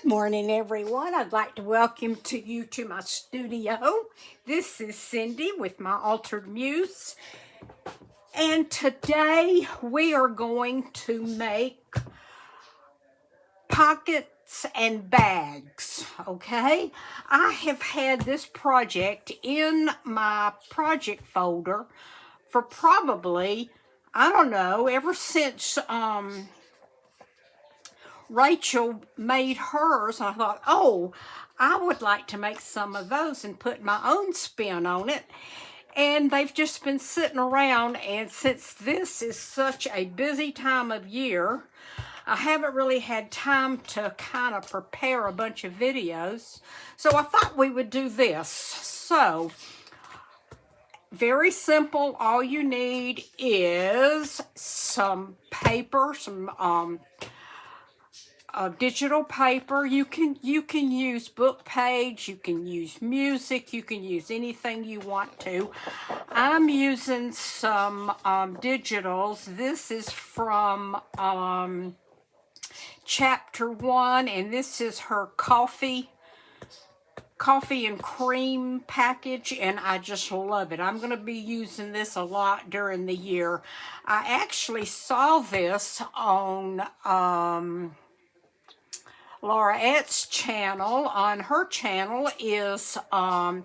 Good morning, everyone. I'd like to welcome you to my studio. This is Cindy with my Altered Muse, and today we are going to make pockets and bags, okay? I have had this project in my project folder for probably, I don't know, ever since Rachel made hers. I thought, oh, I would like to make some of those and put my own spin on it. And they've just been sitting around, and since this is such a busy time of year, I haven't really had time to kind of prepare a bunch of videos. So I thought we would do this. So, very simple. All you need is some paper, some digital paper. You can use book page, you can use music, you can use anything you want to. I'm using some digitals. This is from chapter 1, and this is her coffee and cream package, and I just love it. I'm going to be using this a lot during the year. I actually saw this on Laura Ett's channel. On her channel is the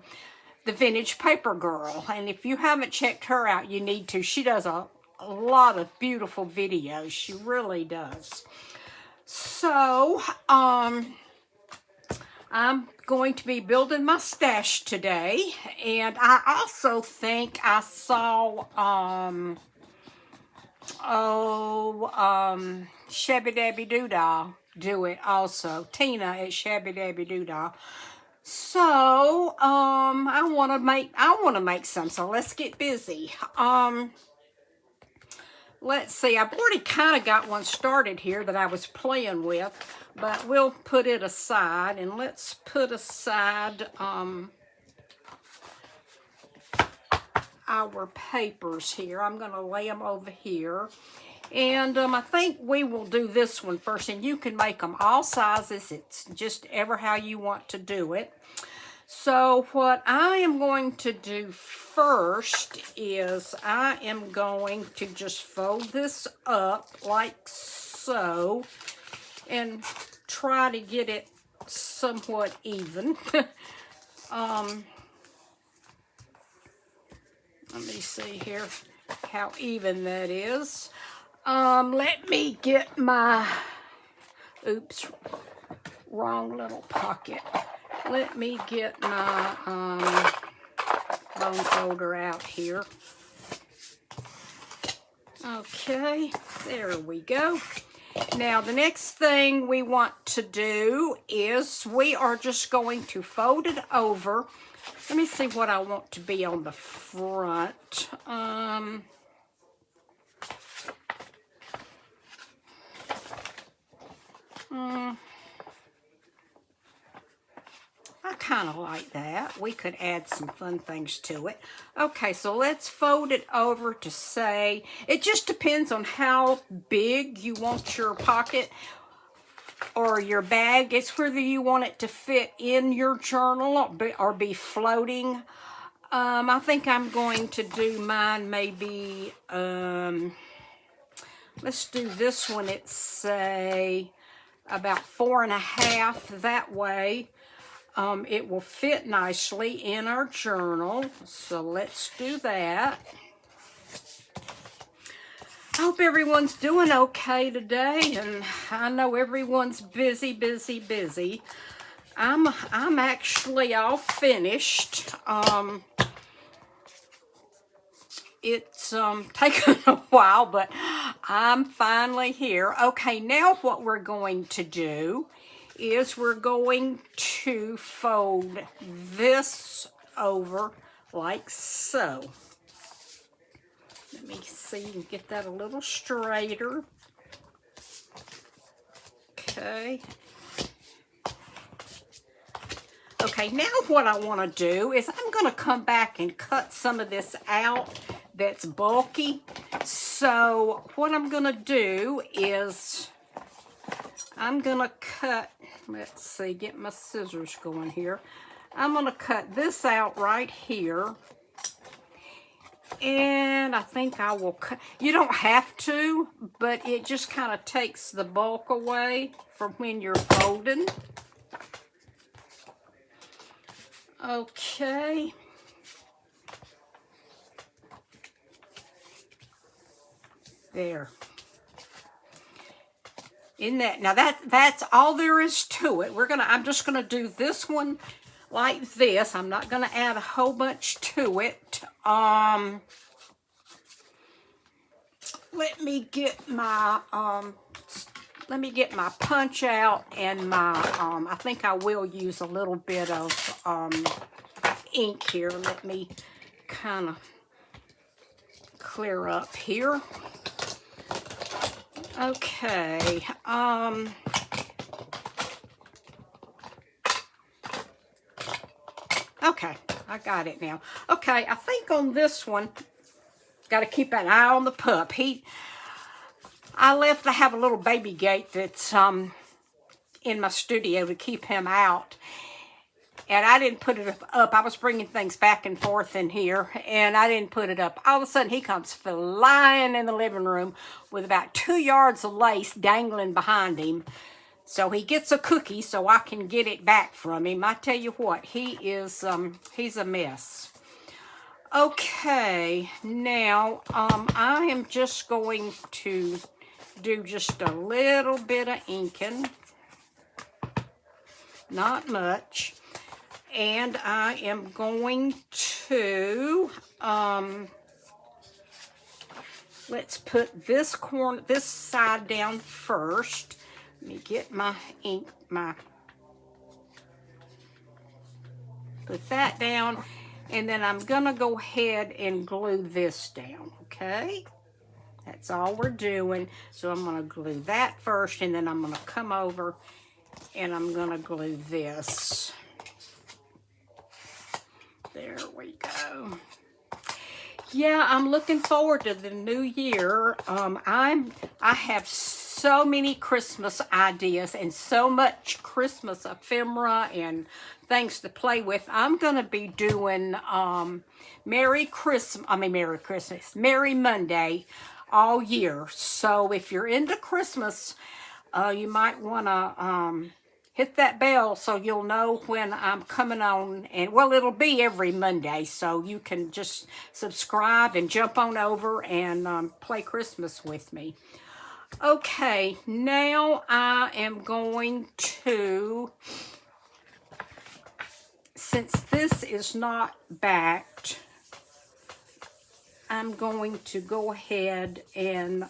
Vintage Paper Girl, and if you haven't checked her out, you need to. She does a lot of beautiful videos. She really does. So I'm going to be building my stash today, and I also think I saw Shabby Dabby Doodah do it also. Tina at Shabby Dabby Doodah. So I want to make some. So let's get busy. Let's see. I've already kind of got one started here that I was playing with, but we'll put it aside, and let's put aside our papers here. I'm going to lay them over here. And I think we will do this one first, and you can make them all sizes. It's just ever how you want to do it. So what I am going to do first is I am going to just fold this up like so and try to get it somewhat even. Let me see here how even that is. Let me get my, oops, wrong little pocket. Let me get my bone folder out here. Okay, there we go. Now, the next thing we want to do is we are just going to fold it over. Let me see what I want to be on the front. I kind of like that. We could add some fun things to it. Okay, so let's fold it over to say, it just depends on how big you want your pocket or your bag. It's whether you want it to fit in your journal or be floating. I think I'm going to do mine maybe, let's do this one, it's say about 4.5, that way. It will fit nicely in our journal, so let's do that. I hope everyone's doing okay today, and I know everyone's busy. I'm actually all finished. It's taken a while, but I'm finally here. Okay, now what we're going to do is we're going to fold this over like so. Let me see and get that a little straighter. Okay. Okay, now what I want to do is I'm going to come back and cut some of this out that's bulky. So what I'm going to do is I'm going to cut let's see, get my scissors going here. I'm going to cut this out right here. And I think I will cut, you don't have to, but it just kind of takes the bulk away from when you're folding. Okay. There. Isn't that, now that's all there is to it. I'm just gonna do this one like this. I'm not gonna add a whole bunch to it. Let me get my punch out and my I think I will use a little bit of ink here. Let me kind of clear up here. Okay. Okay, I got it now. Okay, I think on this one, got to keep an eye on the pup. I have a little baby gate that's in my studio to keep him out. And I didn't put it up. I was bringing things back and forth in here, and I didn't put it up. All of a sudden, he comes flying in the living room with about 2 yards of lace dangling behind him. So he gets a cookie so I can get it back from him. I tell you what, he's a mess. Okay, now I am just going to do just a little bit of inking. Not much. And I am going to, let's put this side down first. Let me get my ink, put that down, and then I'm gonna go ahead and glue this down, okay? That's all we're doing. So I'm gonna glue that first, and then I'm gonna come over and I'm gonna glue this. There we go. Yeah, I'm looking forward to the new year. I have so many Christmas ideas and so much Christmas ephemera and things to play with. I'm gonna be doing Merry Monday all year. So if you're into Christmas, you might wanna hit that bell so you'll know when I'm coming on. And well, it'll be every Monday, so you can just subscribe and jump on over and play Christmas with me. Okay, now I am going to, since this is not backed, I'm going to go ahead and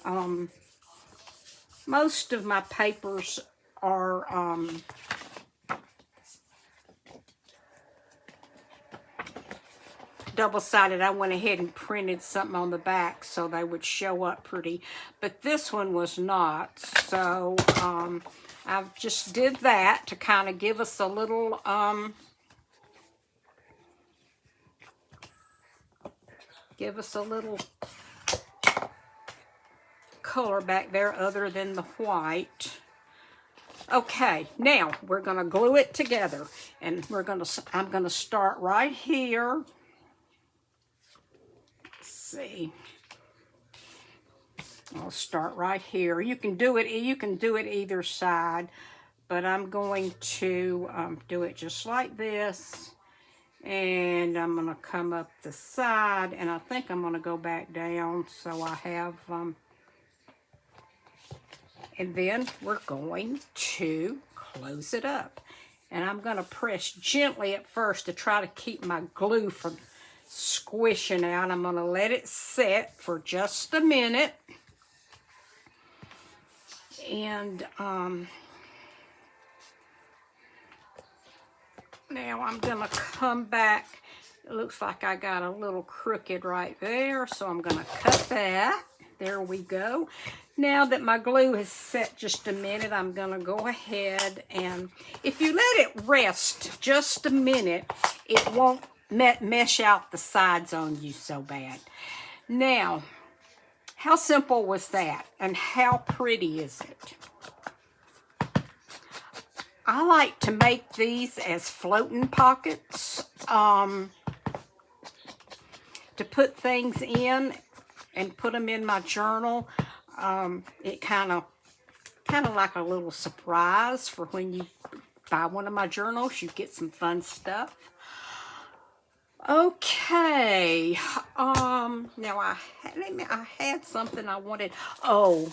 most of my papers are double-sided. I went ahead and printed something on the back so they would show up pretty, but this one was not. So I just did that to kind of give us a little color back there other than the white. Okay, now we're gonna glue it together, and I'm gonna start right here. Let's see. I'll start right here. You can do it either side, but I'm going to do it just like this, and I'm gonna come up the side, and I think I'm gonna go back down so I have and then we're going to close it up. And I'm going to press gently at first to try to keep my glue from squishing out. I'm going to let it set for just a minute. And now I'm going to come back. It looks like I got a little crooked right there, so I'm going to cut that. There we go. Now that my glue has set just a minute, I'm going to go ahead and, if you let it rest just a minute, it won't mesh out the sides on you so bad. Now, how simple was that? And how pretty is it? I like to make these as floating pockets to put things in and put them in my journal. It kind of like a little surprise for when you buy one of my journals. You get some fun stuff. Okay, now I had something I wanted. Oh,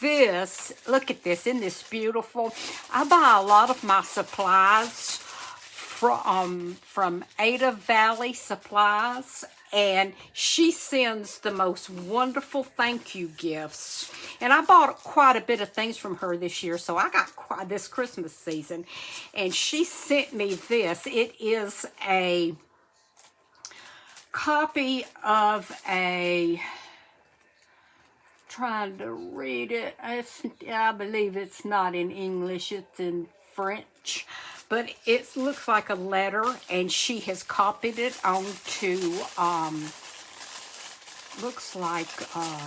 this, look at this, isn't this beautiful? I buy a lot of my supplies from Ada Valley Supplies, and she sends the most wonderful thank you gifts. And I bought quite a bit of things from her this year, so I got quite this Christmas season, and she sent me this. It is a copy of trying to read it. I believe it's not in English, it's in French, but it looks like a letter, and she has copied it onto looks like I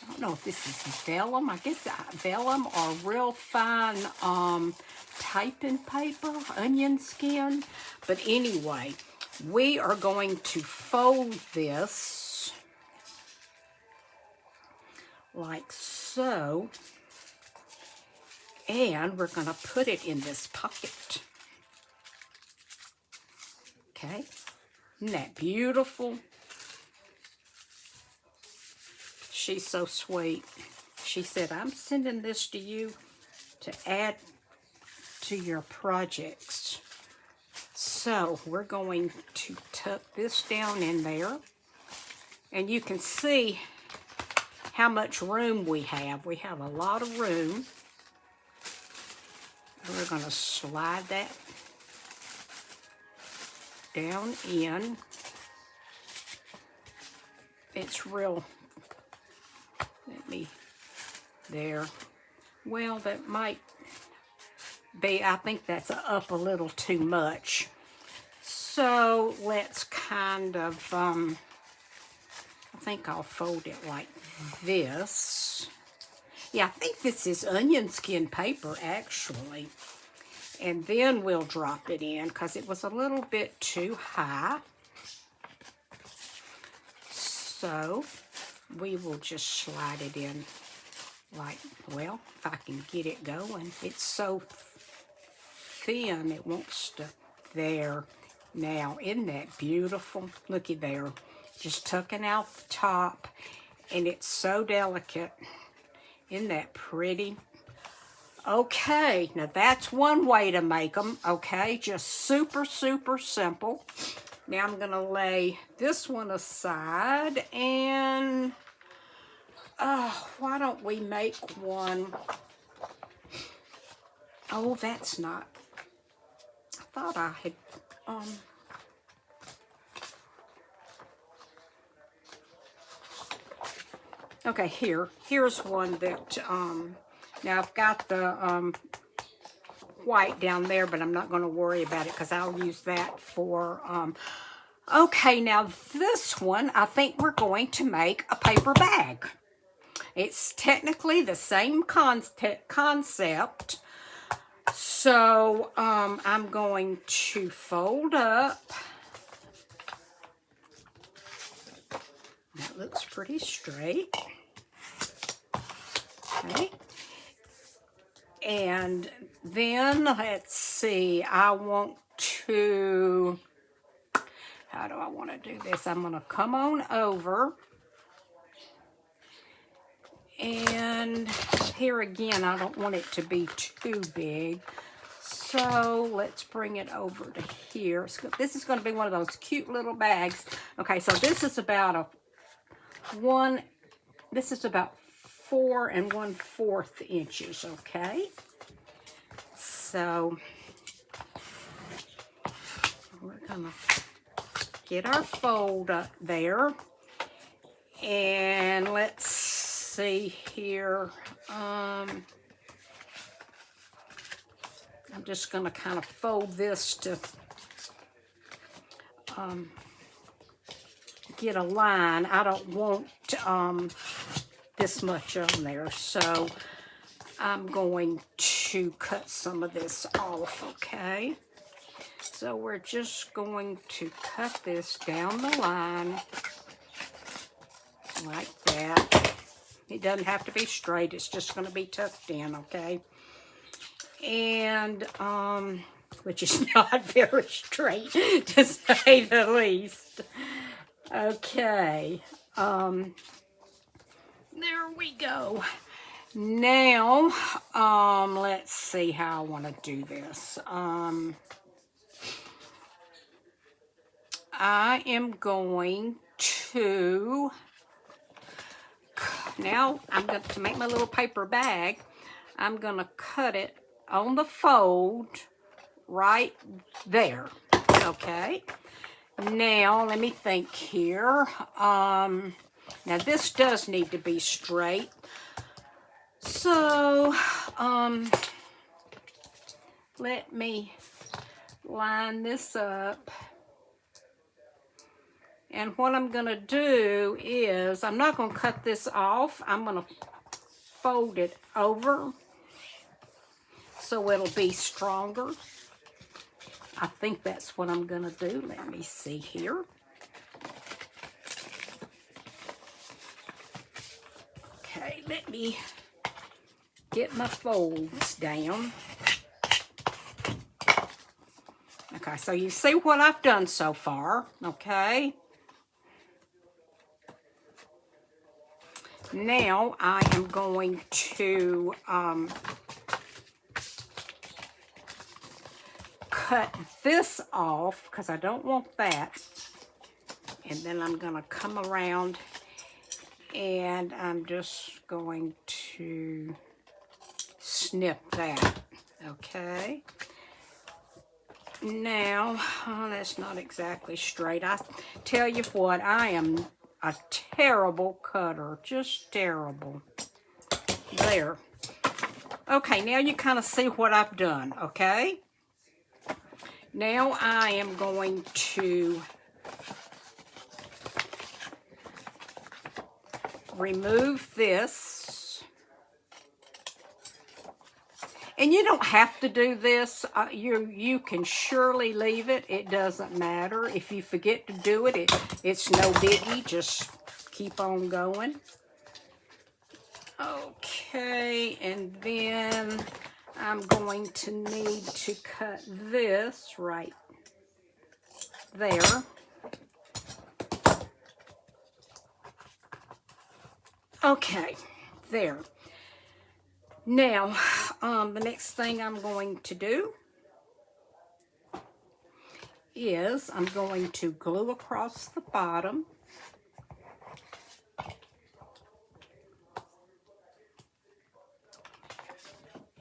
don't know if this is vellum. I guess vellum or real fine typing paper, onion skin. But anyway, we are going to fold this like so, and we're going to put it in this pocket. Okay, isn't that beautiful? She's so sweet. She said, I'm sending this to you to add to your projects. So we're going to tuck this down in there, and you can see how much room we have. We have a lot of room. We're going to slide that down in. It's real, there. Well, that might be, I think that's up a little too much. So let's kind of, I think I'll fold it like this. Yeah, I think this is onion skin paper, actually. And then we'll drop it in because it was a little bit too high. So we will just slide it in like, well, if I can get it going. It's so thin, it wants to, there. Now, isn't that beautiful? Looky there. Just tucking out the top, and it's so delicate. Isn't that pretty? Okay, now that's one way to make them, okay? Just super, super simple. Now I'm going to lay this one aside, and why don't we make one? Oh, that's not. I thought I had, okay, here's one that, now I've got the white down there, but I'm not going to worry about it because I'll use that for, okay, now this one, I think we're going to make a paper bag. It's technically the same concept. So, I'm going to fold up. That looks pretty straight. Okay. And then, let's see, I want to, how do I want to do this? I'm going to come on over. And here again, I don't want it to be too big. So let's bring it over to here. This is going to be one of those cute little bags. Okay, so this is about this is about 4 1/4 inches, okay? So we're going to get our fold up there. And let's see here. I'm just going to kind of fold this to get a line. I don't want this much on there, so I'm going to cut some of this off, okay? So we're just going to cut this down the line like that. It doesn't have to be straight, it's just going to be tucked in, okay? And, which is not very straight, to say the least. Okay, there we go. Now, let's see how I want to do this. I am going to, now I'm going to make my little paper bag. I'm going to cut it on the fold right there, okay? Now, let me think here. Now, this does need to be straight. So, let me line this up. And what I'm going to do is, I'm not going to cut this off. I'm going to fold it over so it'll be stronger. I think that's what I'm going to do. Let me see here. Okay, let me get my folds down. Okay, so you see what I've done so far, okay? Now I am going to cut this off because I don't want that. And then I'm going to come around and I'm just going to snip that, okay? Now, oh, that's not exactly straight. I tell you what, I am a terrible cutter, just terrible. There. Okay, now you kind of see what I've done, okay? Now I am going to remove this. And you don't have to do this. You can surely leave it. It doesn't matter. If you forget to do it, it's no biggie. Just keep on going. Okay, and then I'm going to need to cut this right there. Okay, there. Now, the next thing I'm going to do is I'm going to glue across the bottom.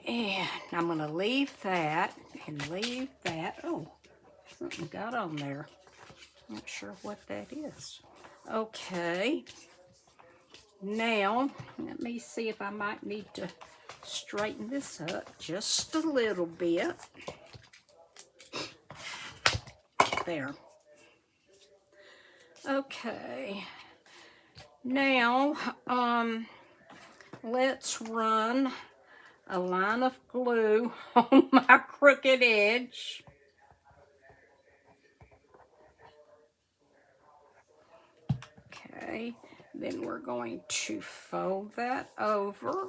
And I'm going to leave that and leave that. Oh, something got on there. Not sure what that is. Okay. Now, let me see if I might need to straighten this up just a little bit. There. Okay. Now, let's run a line of glue on my crooked edge. Okay. Then we're going to fold that over.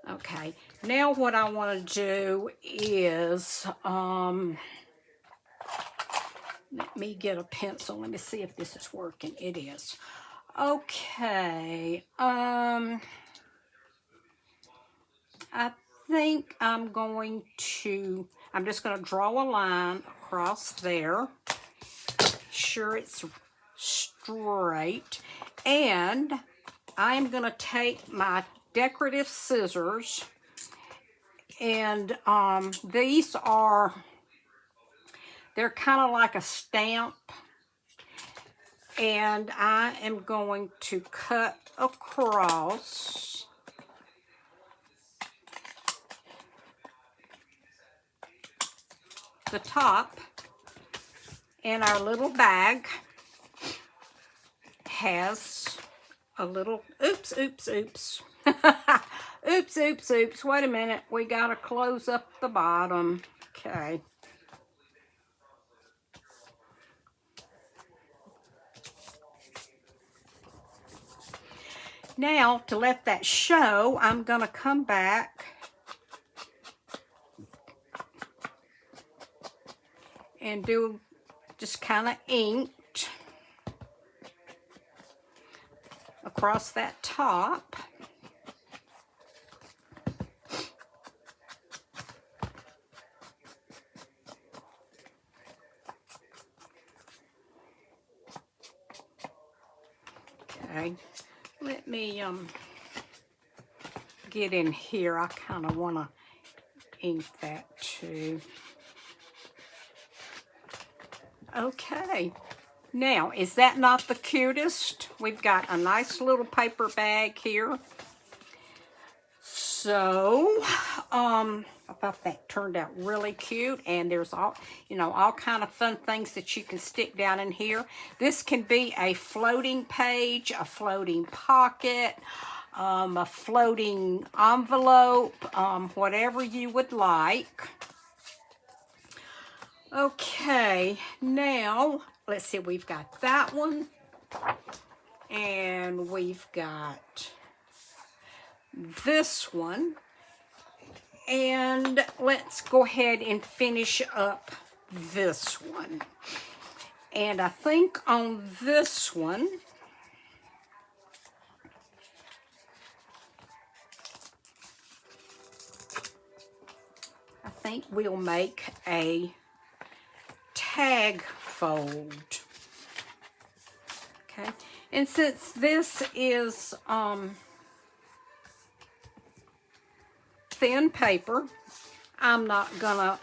Okay, now what I want to do is, let me get a pencil. Let me see if this is working. It is. Okay, I think I'm just going to draw a line across there. Sure it's straight. And I'm going to take my decorative scissors, and they're kind of like a stamp, and I am going to cut across the top, and our little bag has a little, oops, oops, oops. Oops, oops, oops. Wait a minute. We got to close up the bottom. Okay. Now, to let that show, I'm going to come back and do just kind of inked across that top. Okay, let me get in here. I kind of want to ink that too. Okay, now is that not the cutest? We've got a nice little paper bag here. So, I thought that turned out really cute, and there's all, you know, all kind of fun things that you can stick down in here. This can be a floating page, a floating pocket, a floating envelope, whatever you would like. Okay, now, let's see, we've got that one, and we've got this one. And let's go ahead and finish up this one. And I think on this one, I think we'll make a tag fold. Okay, and since this is thin paper, I'm not gonna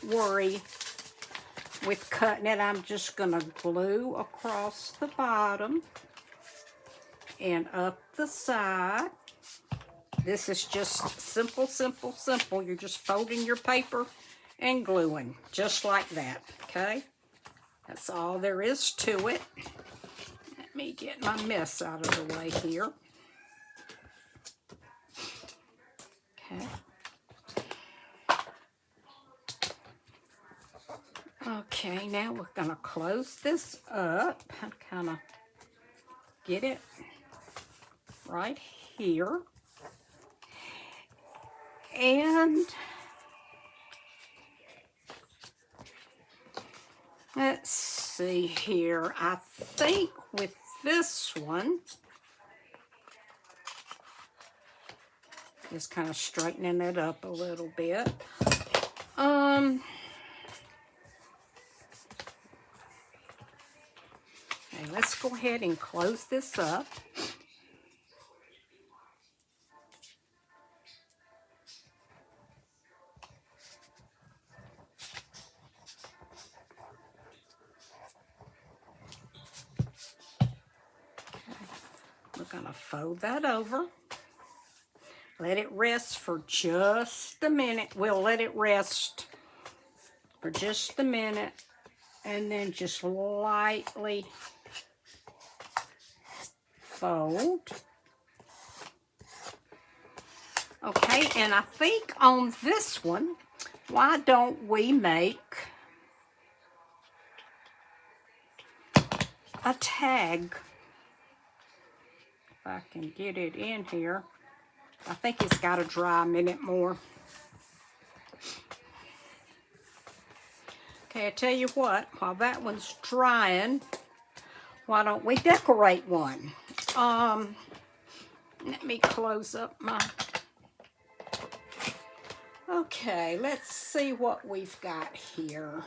worry with cutting it. I'm just gonna glue across the bottom and up the side. This is just simple, simple, simple. You're just folding your paper and gluing, just like that, okay? That's all there is to it. Let me get my mess out of the way here. Okay. Okay, now we're going to close this up and kind of get it right here. And let's see here. I think with this one, just kind of straightening it up a little bit. Okay, let's go ahead and close this up. We're going to fold that over. Let it rest for just a minute. We'll let it rest for just a minute, and then just lightly fold. Okay, and I think on this one, why don't we make a tag? If I can get it in here. I think it's got to dry a minute more. Okay, I tell you what, while that one's drying, why don't we decorate one? Let me close up my... Okay, let's see what we've got here.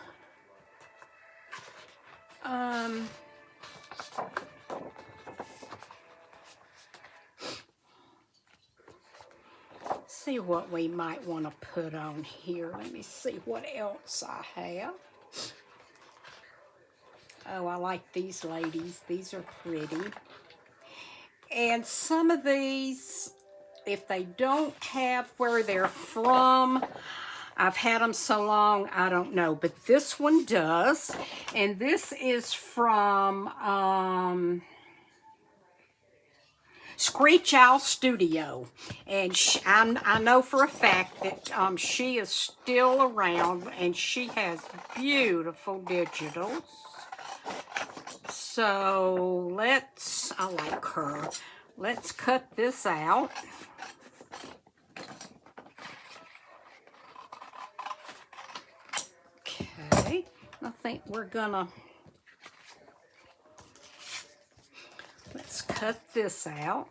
See what we might want to put on here. Let me see what else I have. Oh, I like these ladies. These are pretty. And some of these, if they don't have where they're from, I've had them so long, I don't know. But this one does. And this is from Screech Owl Studio. And I know for a fact that she is still around, and she has beautiful digitals. So I like her. Let's cut this out. Okay, I think we're gonna, let's cut this out.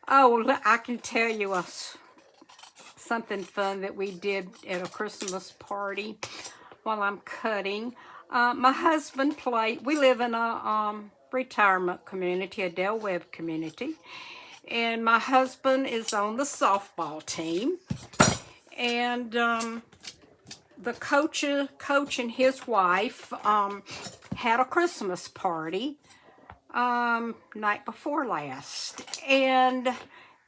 Oh, I can tell you something fun that we did at a Christmas party while I'm cutting. My husband we live in a retirement community, a Del Webb community, and my husband is on the softball team, and the coach and his wife had a Christmas party night before last, and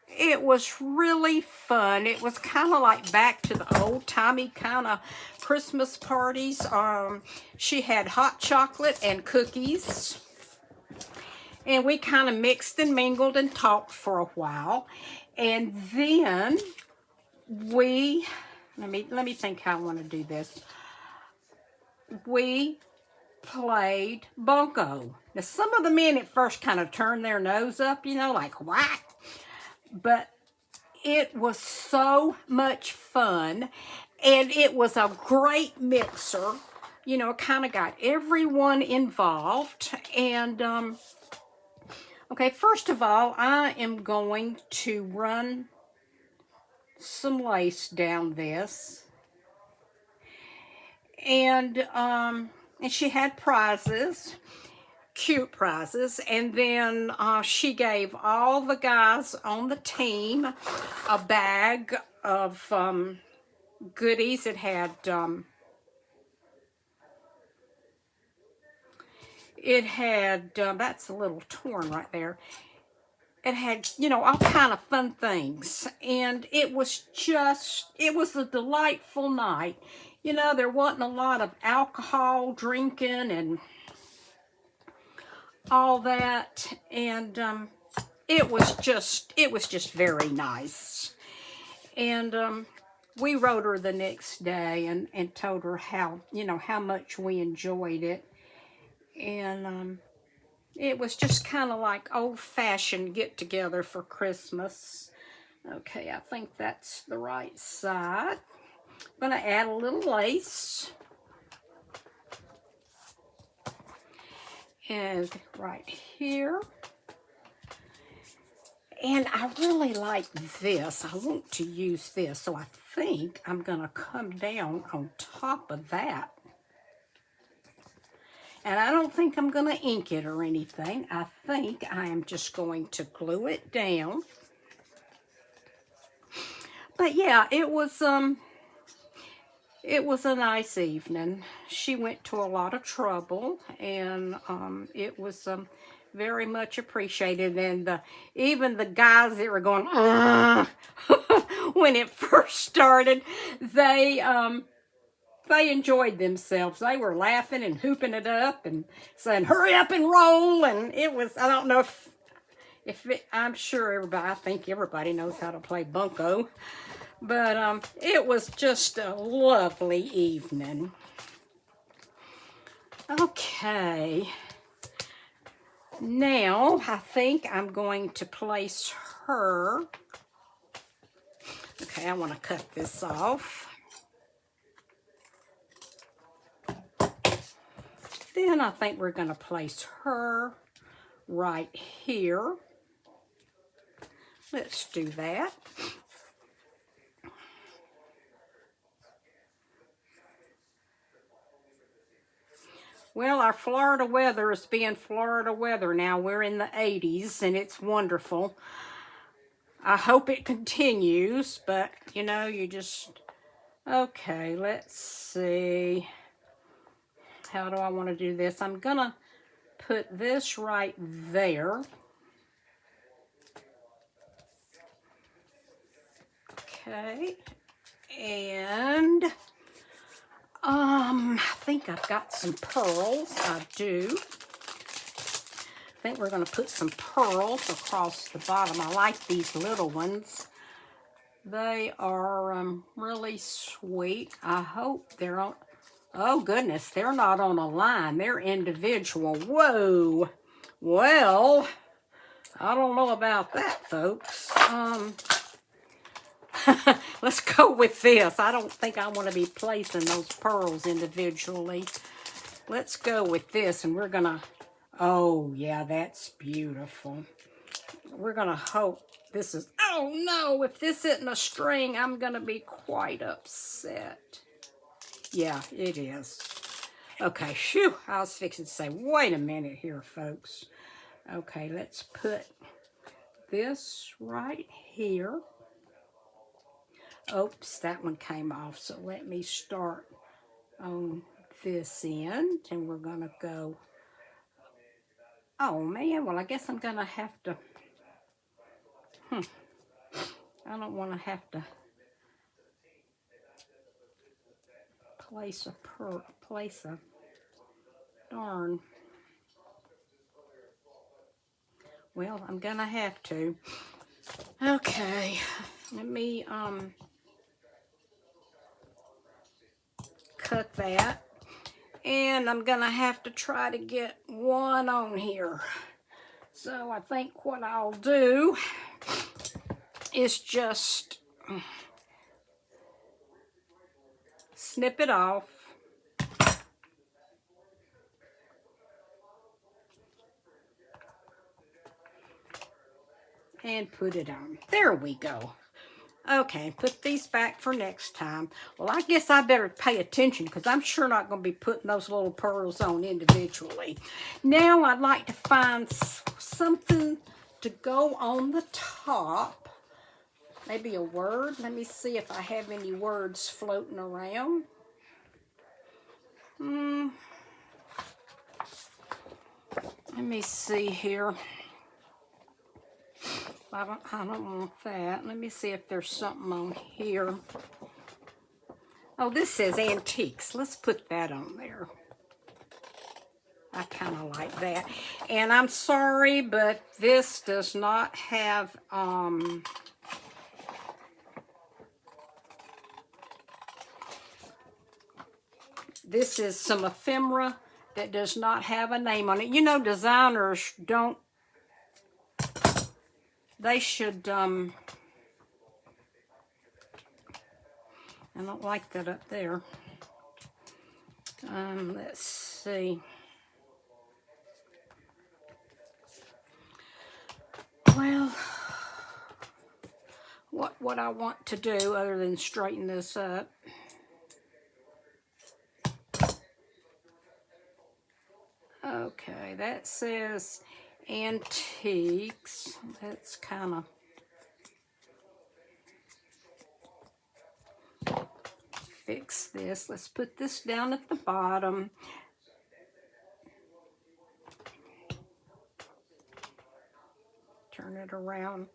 it was really fun. It was kind of like back to the old-timey kind of Christmas parties. She had hot chocolate and cookies, and we kind of mixed and mingled and talked for a while, and then let me think how I want to do this. We played bunco. Now, some of the men at first kind of turned their nose up, like, what? But it was so much fun, and it was a great mixer. Kind of got everyone involved. And, okay, first of all, I am going to run some lace down this. And she had prizes, cute prizes, and then she gave all the guys on the team a bag of goodies. It had that's a little torn right there. It had, all kind of fun things, and it was a delightful night. There wasn't a lot of alcohol drinking and all that, and it was just very nice. And we wrote her the next day and told her how much we enjoyed it, and it was just kind of like old-fashioned get-together for Christmas. Okay, I think that's the right side. I'm going to add a little lace. And right here. And I really like this. I want to use this. So I think I'm going to come down on top of that. And I don't think I'm going to ink it or anything. I think I am just going to glue it down. But yeah, it was a nice evening. She went to a lot of trouble, and it was very much appreciated. And even the guys that were going when it first started, they enjoyed themselves. They were laughing and hooping it up and saying, hurry up and roll. And it was, I don't know I'm sure I think everybody knows how to play bunco. But it was just a lovely evening. Okay. Now, I think I'm going to place her. Okay, I want to cut this off. Then I think we're going to place her right here. Let's do that. Well, our Florida weather is being Florida weather now. We're in the 80s, and it's wonderful. I hope it continues, but, you just... Okay, let's see. How do I want to do this? I'm going to put this right there. Okay. And I think I've got some pearls. I do. think we're going to put some pearls across the bottom. I like these little ones. They are really sweet. I hope they're on... Oh, goodness, they're not on a line. They're individual. Whoa. Well, I don't know about that, folks. Let's go with this. I don't think I want to be placing those pearls individually. Let's go with this, and we're going to... Oh, yeah, that's beautiful. We're going to hope this is... Oh, no, if this isn't a string, I'm going to be quite upset. Yeah, it is. Okay, phew, I was fixing to say, wait a minute here, folks. Okay, let's put this right here. Oops, that one came off, so let me start on this end, and we're going to go... Oh, man, well, I guess I'm going to have to... I don't want to have to place a darn... Well, I'm going to have to. Okay, let me cut that. And I'm going to have to try to get one on here. So I think what I'll do is just snip it off. And put it on. There we go. Okay, put these back for next time. Well, I guess I better pay attention because I'm sure not going to be putting those little pearls on individually. Now I'd like to find something to go on the top. Maybe a word. Let me see if I have any words floating around. Let me see here. I don't want that. Let me see if there's something on here. Oh, this says antiques. Let's put that on there. I kind of like that. And I'm sorry, but this does not have... This is some ephemera that does not have a name on it. You know, designers don't... They should, I don't like that up there. Let's see. Well, what I want to do other than straighten this up. Okay, that says antiques. That's kind of fix this. Let's put this down at the bottom. Turn it around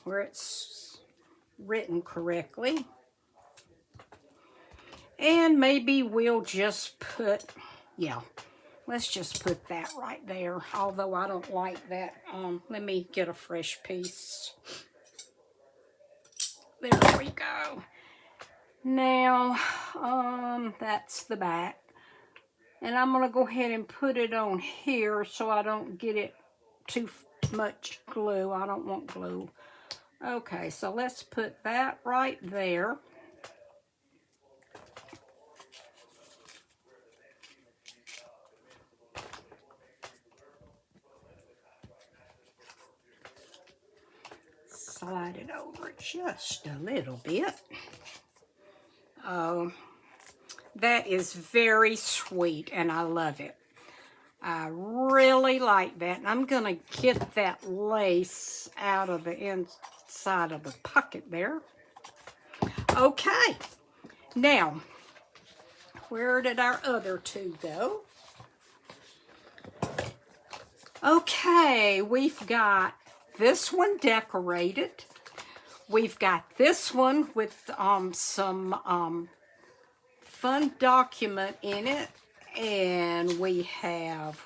where it's written correctly. And maybe we'll just put, yeah, let's just put that right there. Although I don't like that. Let me get a fresh piece. There we go. Now, that's the back. And I'm going to go ahead and put it on here so I don't get it too much glue. I don't want glue. Okay, so let's put that right there. Slide it over just a little bit. Oh, that is very sweet and I love it. I really like that. And I'm going to get that lace out of the inside of the pocket there. Okay. Now, where did our other two go? Okay, we've got this one decorated. We've got this one with some fun document in it. And we have,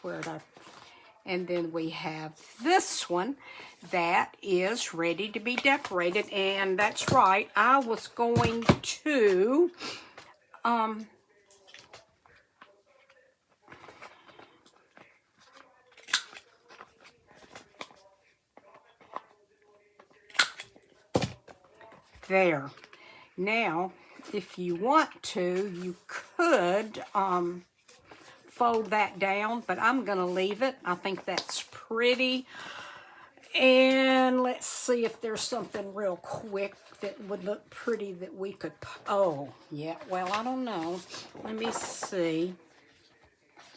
And then we have this one that is ready to be decorated. And that's right, I was going to there. Now, if you want to, you could fold that down, but I'm going to leave it. I think that's pretty. And let's see if there's something real quick that would look pretty that we could, oh, yeah, well, I don't know. Let me see.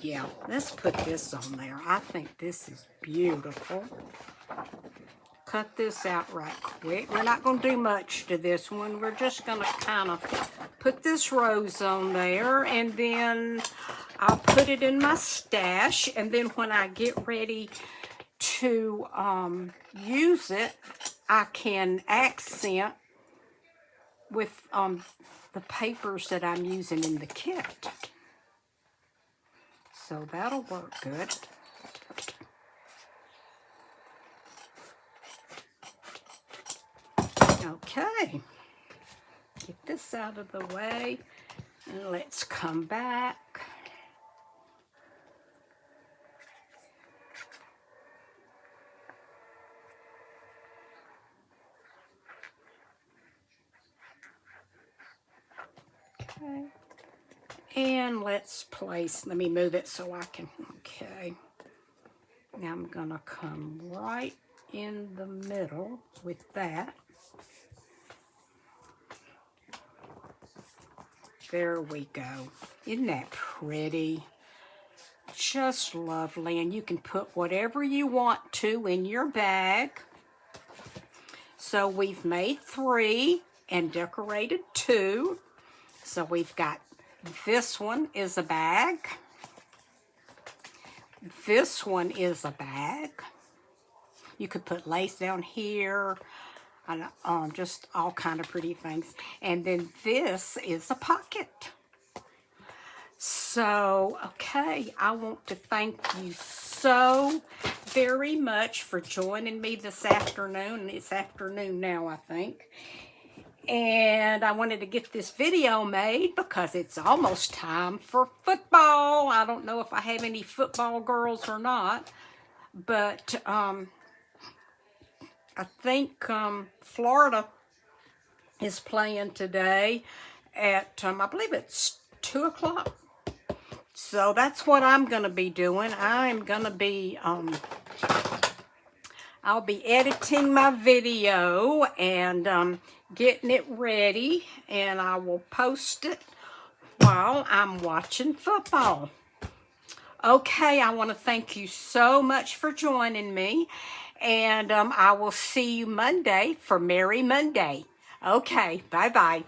Yeah, let's put this on there. I think this is beautiful. Cut this out right quick. We're not going to do much to this one. We're just going to kind of put this rose on there, and then I'll put it in my stash, and then when I get ready to use it, I can accent with the papers that I'm using in the kit. So that'll work good. Okay, get this out of the way, and let's come back. Okay, and let's place, let me move it so I can, okay. Now I'm gonna come right in the middle with that. There we go. Isn't that pretty? Just lovely. And you can put whatever you want to in your bag. So we've made 3 and decorated 2. So we've got, this one is a bag. This one is a bag. You could put lace down here. Just all kind of pretty things. And then this is a pocket. So, okay, I want to thank you so very much for joining me this afternoon. It's afternoon now, I think. And I wanted to get this video made because it's almost time for football. I don't know if I have any football girls or not, but I think Florida is playing today at, I believe it's 2 o'clock. So that's what I'm going to be doing. I'm going to be, I'll be editing my video and getting it ready. And I will post it while I'm watching football. Okay, I want to thank you so much for joining me. And I will see you Monday for Merry Monday. Okay, bye-bye.